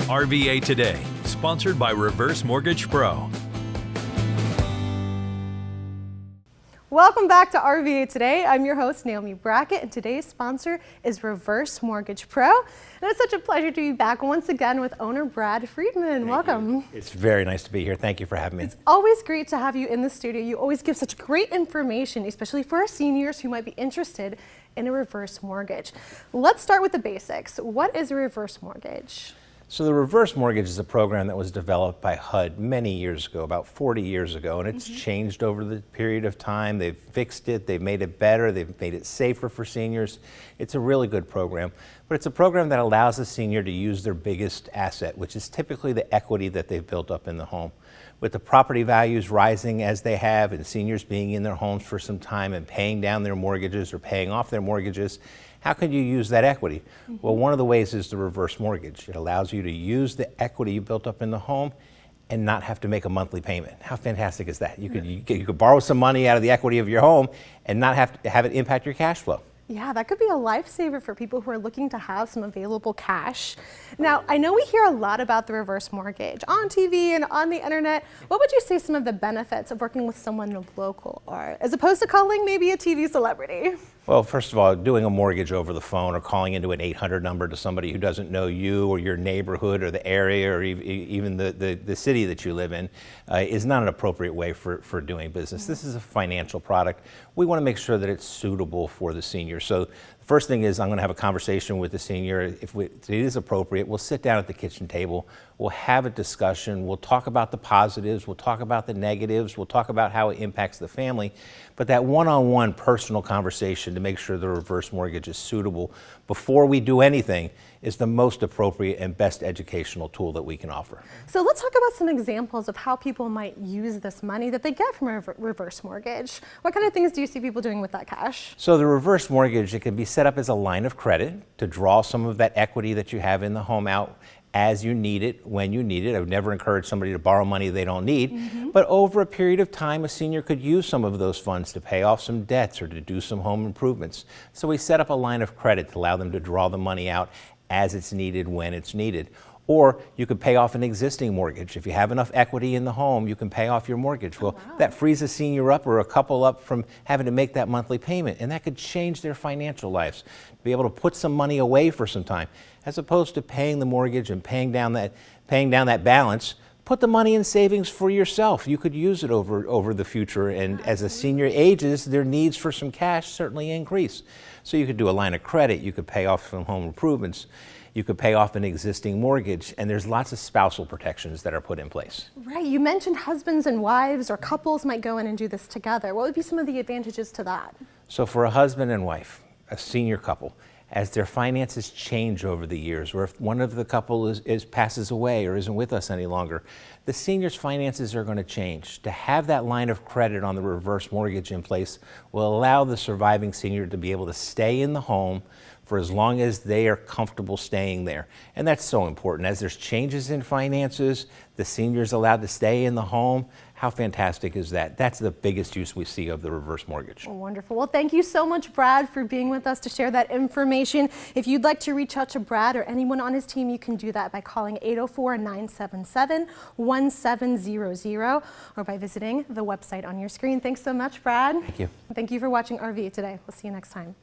RVA Today, sponsored by Reverse Mortgage Pro. Welcome back to RVA Today. I'm your host, Naomi Brackett, and today's sponsor is Reverse Mortgage Pro. And it's such a pleasure to be back once again with owner Brad Friedman. Welcome. It's very nice to be here. Thank you for having me. It's always great to have you in the studio. You always give such great information, especially for our seniors who might be interested in a reverse mortgage. Let's start with the basics. What is a reverse mortgage? So the reverse mortgage is a program that was developed by HUD many years ago, about 40 years ago, and it's changed over the period of time. They've fixed it, they've made it better, they've made it safer for seniors. It's a really good program, but it's a program that allows the senior to use their biggest asset, which is typically the equity that they've built up in the home. With the property values rising as they have and seniors being in their homes for some time and paying down their mortgages or paying off their mortgages, how can you use that equity? Well, one of the ways is the reverse mortgage. It allows you to use the equity you built up in the home and not have to make a monthly payment. How fantastic is that? You could borrow some money out of the equity of your home and not have to have it impact your cash flow. Yeah, that could be a lifesaver for people who are looking to have some available cash. Now, I know we hear a lot about the reverse mortgage on TV and on the internet. What would you say some of the benefits of working with someone local are, as opposed to calling maybe a TV celebrity? Well, first of all, doing a mortgage over the phone or calling into an 800 number to somebody who doesn't know you or your neighborhood or the area or even the city that you live in is not an appropriate way for doing business. This is a financial product. We want to make sure that it's suitable for the senior. So the first thing is I'm going to have a conversation with the senior. If it is appropriate, we'll sit down at the kitchen table. We'll have a discussion. We'll talk about the positives. We'll talk about the negatives. We'll talk about how it impacts the family. But that one-on-one personal conversation to make sure the reverse mortgage is suitable before we do anything is the most appropriate and best educational tool that we can offer. So let's talk about some examples of how people might use this money that they get from a reverse mortgage. What kind of things do you see people doing with that cash? So the reverse mortgage, it can be set up as a line of credit to draw some of that equity that you have in the home out as you need it, when you need it. I would never encourage somebody to borrow money they don't need, but over a period of time, a senior could use some of those funds to pay off some debts or to do some home improvements. So we set up a line of credit to allow them to draw the money out as it's needed, when it's needed. Or you could pay off an existing mortgage. If you have enough equity in the home, you can pay off your mortgage. Well, that frees a senior up or a couple up from having to make that monthly payment, and that could change their financial lives. Be able to put some money away for some time, as opposed to paying the mortgage and paying down that balance. Put the money in savings for yourself. You could use it over the future, and as a senior ages, their needs for some cash certainly increase. So you could do a line of credit, you could pay off some home improvements, you could pay off an existing mortgage, and there's lots of spousal protections that are put in place. Right, you mentioned husbands and wives or couples might go in and do this together. What would be some of the advantages to that? So for a husband and wife, a senior couple, as their finances change over the years, or if one of the couple passes away or isn't with us any longer, the senior's finances are going to change. To have that line of credit on the reverse mortgage in place will allow the surviving senior to be able to stay in the home for as long as they are comfortable staying there. And that's so important. As there's changes in finances, the senior's allowed to stay in the home. How fantastic is that? That's the biggest use we see of the reverse mortgage. Oh, wonderful. Well, thank you so much, Brad, for being with us to share that information. If you'd like to reach out to Brad or anyone on his team, you can do that by calling 804-977-1700 or by visiting the website on your screen. Thanks so much, Brad. Thank you. Thank you for watching RVA Today. We'll see you next time.